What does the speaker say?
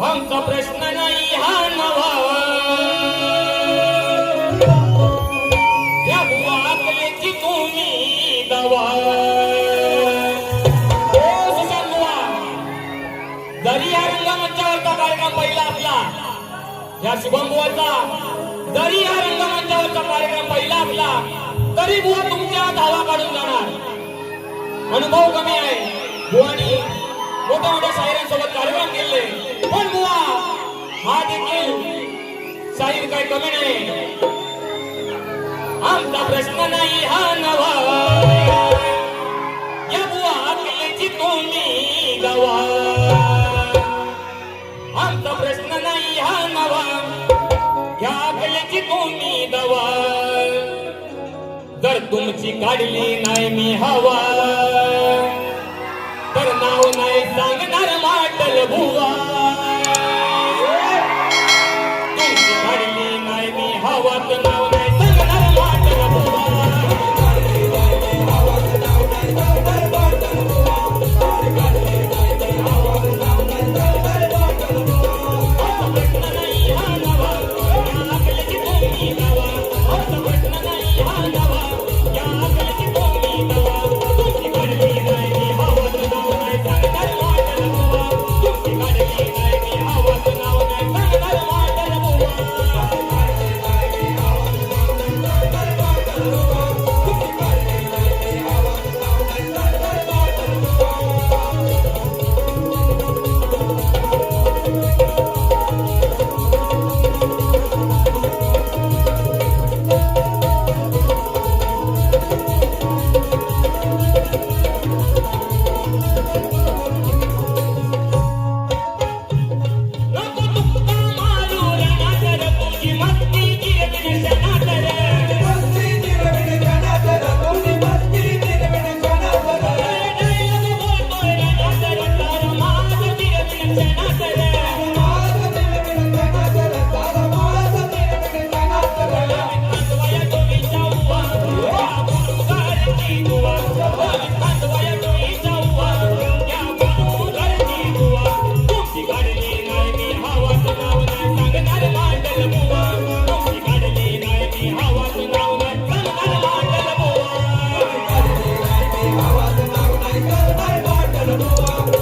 आमचा प्रश्न नाही हा नवा या बुवा आपल्याची तुम्ही दवा जरी या रंगमंचावरचा कार्यक्रम पहिला आपला या शुभम बुवाचा जरी या रंगमंचावरचा कार्यक्रम पहिला आपला तरी बुवा तुमच्या धावा काढून जाणार अनुभव कमी आहे बुवानी मोठ्या मोठ्या शाहिरांसोबत कार्यक्रम केले पण बुवा हा देखील शाहीर काही कमी नाही आमचा प्रश्न नाही हा नवा या बुवा आपल्याची तुम्ही दवा आमचा प्रश्न नाही हा नवा या आपल्याची तुम्ही दवा जर तुमची काढली नाही मी हवा तर नाव नाही सांगणार माटल बुवा तुमची काढली नाही मी हवा तर नाव नाही सांगणार माटल बुवा Bye.